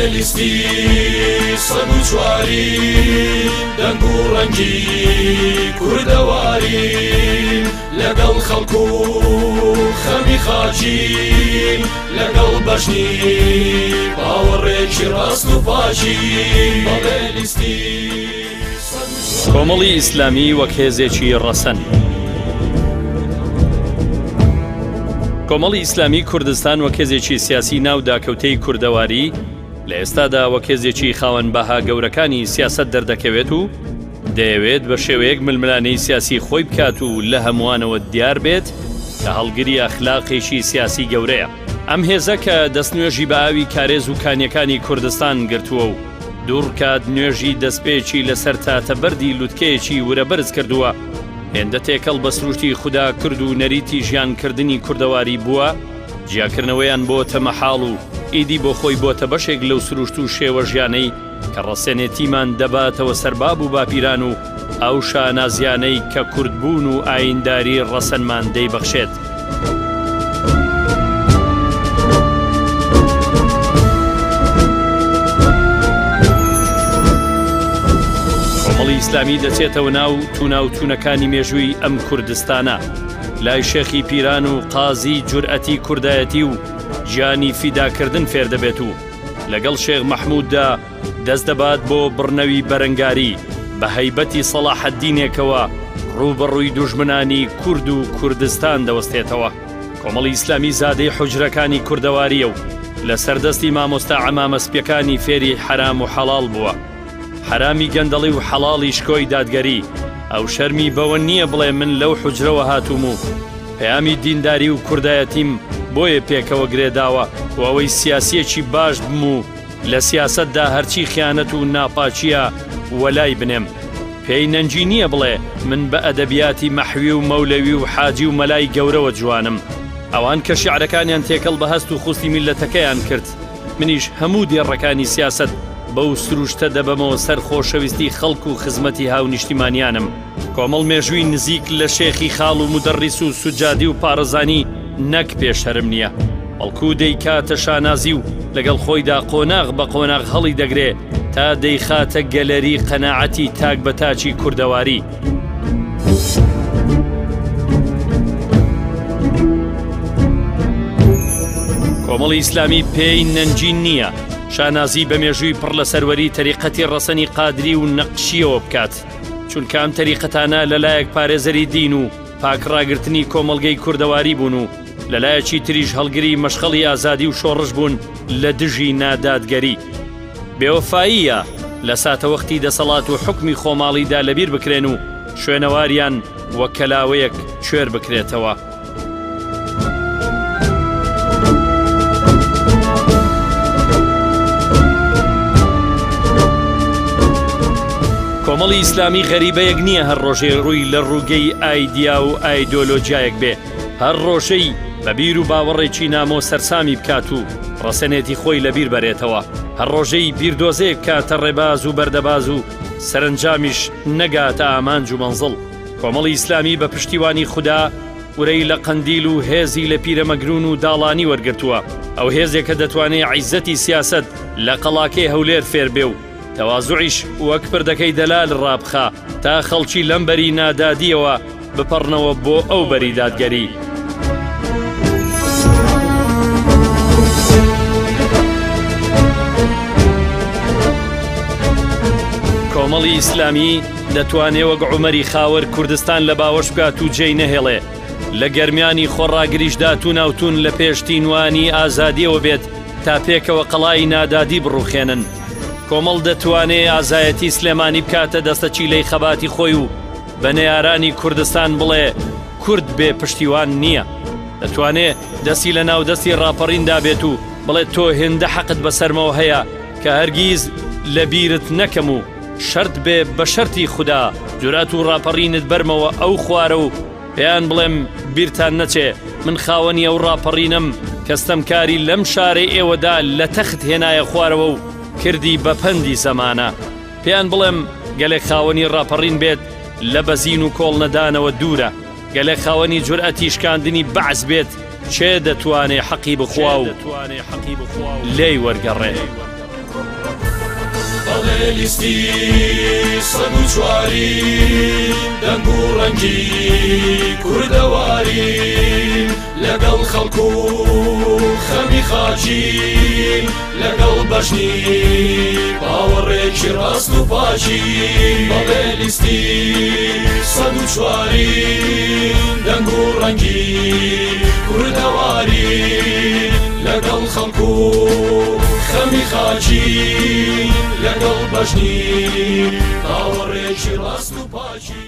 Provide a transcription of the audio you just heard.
بەڵێلیستی سەد و چوارین دەنگ و ڕەنگی کوردەوارین لەگەڵ خەڵکو خەمی خاچین لەگەڵ بەشنی باوەڕێکی ڕاست و پاچی بەڵێلیستی کۆمەڵی ئیسلامی وەک هێزێکی ڕەسەن. کۆمەڵی ئیسلامی کوردستان وەک هێزێکی سیاسی ناو داکەوتەی کوردەواری لە ئێستادا وەک هێزێکی خاوەن بەها گەورەکانی سیاست دەردەکەوێت و دەیەوێت بە شێوەیەک ململانەی سیاسی خۆی بکات و لە هەمووانەوە دیار بێت کە هەڵگری ئەخلاقێکی سیاسی گەورەیە. ئەم هێزە کە دەستنوێژی بە ئاوی کارێز و کانیەکانی کوردستان گرتووە و دوورکات نوێژی دەستپێکی لەسەر تاتەبەردی لوتکەیەکی ورە بەرز کردووە، هێندە تێکەڵ بە سروشتی خوددا کرد و نەریتی ژیانکردنی کوردەواری بووە، جیاکردنەوەیان بۆتە مەحاڵ و ئیدی بۆ خۆی بۆتە بەشێک لەو سروشت و شێوە ژیانەی کە ڕەسێنێتیمان دەباتەوە سەرباب و باپیران و ئەو شانازیانەی کە کوردبوون و ئاینداری ڕەسەنمان دەیبەخشێت. کۆمەڵی ئیسلامی دەچێتەوە ناو تووناوتونەکانی مێژووی ئەم کوردستانە، لای شێخی پیران و قازی جورئەتی کوردایەتی و گیانی فیداکردن فێر دەبێت و لەگەڵ شێخ مەحمووددا دەست دەبات بۆ بڕنەوی بەرەنگاری بە هەیبەتی سەلاحەددینێکەوە ڕوبەڕووی دوژمنانی کورد و کوردستان دەوەستێتەوە. کۆمەڵی ئیسلامی زادەی حوجرەکانی کوردەواریە و لە سەردەستی مامۆستا عەمامەسپیەکانی فێری حەرام و حەڵاڵ بووە. حرامی گەندەڵی و حەڵاڵی شکۆی دادگەری، ئەو شەرمی بەوە نییە بڵێ من لەو حوجرەوە هاتووم و پەیامی دینداری و کوردایەتیم بۆیە پێکەوە گرێداوە و ئەوەی سیاسیەکی باش بم و لە سیاسەتدا هەرچی خیانەت و ناپاچیە وەلای بنێم. پێی نەنجی نییە بڵێ من بە ئەدەبیاتی مەحوی و مەولەوی و حاجی و مەلای گەورەوە جوانم. ئەوان کە شیعرەکانیان تێکەڵ بە هەست و خوستی میلەتەکەیان کرد، منیش هەموو دێڕەکانی سیاسەت بەو سروشتە دەبەمەوە سەر خۆشەویستی خەڵک و خزمەتی هاو نیشتیمانیانم. کۆمەڵ مێژووی نزیک لە شێخی خاڵ و مدەڕیس و سوجادی و پارەزانی نەک پێشەرم نییە، بەڵکو دەیکاتە شانازی و لەگەڵ خۆیدا قۆناغ بە قۆناغ هەڵی دەگرێ تا دەیخاتە گەلەری قەناعەتی تاک بە تاچی کوردەواری. کۆمەڵی ئیسلامی پێی نەنجی نییە شانازی بە مێژووی پڕ لە سەروەری تەریقەتی ڕەسەنی قادری و نەقشیەوە بکات، چونکە ئەم تەریقەتانە لەلایەک پارێزەری دین و پاکڕاگرتنی کۆمەڵگەی کوردەواری بوون و لەلایەکی تریش هەڵگری مەشغەڵی ئازادی و شۆڕش بوون لە دژی نادادگەری. بێوەفاییە لە ساتەوەختی دەسەڵات و حکمی خۆماڵیدا لەبیر بکرێن و شوێنەواریان وەک کەلاوەیەک کوێر بکرێتەوە. کۆمەڵی ئیسلامی غەریبەیەک نییە هەر ڕۆژێ ڕووی لە ڕووگەی ئایدیا و ئایدۆلۆجیایەک بێ، هەر ڕۆژەی بە بیر و باوەڕێکی نامۆ سەرسامی بکات و ڕەسەنێتی خۆی لەبیر بەرێتەوە، هەر ڕۆژەی بیردۆزەیە بکاتە ڕێباز و بەردەباز و سەرنجامیش نەگاتە ئامانج و مەنزڵ. کۆمەڵی ئیسلامی بە پشتیوانی خوددا ورەی لە قەندیل و هێزی لە پیرەمەگرون و داڵانی وەرگرتووە، ئەو هێزێک کە دەتوانێت عیزەتی سیاسەت لە قەڵاکەی هەولێر فێر بێ و تەوازوعیش وەک پردەکەی دەلال ڕابخا تا خەڵکی لەم بەری نادادیەوە بپەڕنەوە بۆ ئەو بەری دادگەری. کۆمەڵی ئیسلامی دەتوانێت وەک عومەری خاوەر کوردستان لە باوەش بکات و جێی نەهێڵێ، لە گەرمیانی خۆڕاگریشدا تووناوتون لە پێشتینوانی ئازادیەوە بێت تا پێکەوە قەڵای نادادی بڕوخێنن. کۆمەڵ دەتوانێت ئازایەتی سلێمانی بکاتە دەستەچی لەی خەباتی خۆی و بە نەیارانی کوردستان بڵێ کورد بێ پشتیوان نییە. دەتوانێت دەستی لە ناودەستی ڕاپەڕیندا بێت و بڵێ تۆ هێندە حەقت بەسەرمەوە هەیە کە هەرگیز لە بیرت نەکەم و شەرت بێ بە شەرتی خوددا جورات و ڕاپەڕینت بەرمەوە ئەو خوارە و پێیان بڵێم بیرتان نەچێ من خاوەنی ئەو ڕاپەڕینم کەستەمکاری لەم شارەی ئێوەدا لە تەخت هێنایە خوارەوە و کردی بە پەندی زەمانە. پێیان بڵێم گەلێک خاوەنی ڕاپەڕین بێت لە بەزین و کۆڵ نەدانەوە دوورە، گەلێک خاوەنی جورئەتی شکاندنی بەعز بێت چێ دەتوانێ حەقی بخوا و لێی وەرگەڕێ. بەڵێ لیستی سەد و چوارین دەنگ و ڕەنگی کوردەوارین لەگەڵ خەڵکو خەمی خاچین لەگەڵ بەشنی باوەڕێکی ڕاست و پاچی بەڵێ لیستی سەد و چوارین دەنگ و ڕەنگی کوردەوارین لەگەڵ خەڵکو خەمی خاچین لەگەڵ بەشنی باوەڕێکی ڕاست و پاچی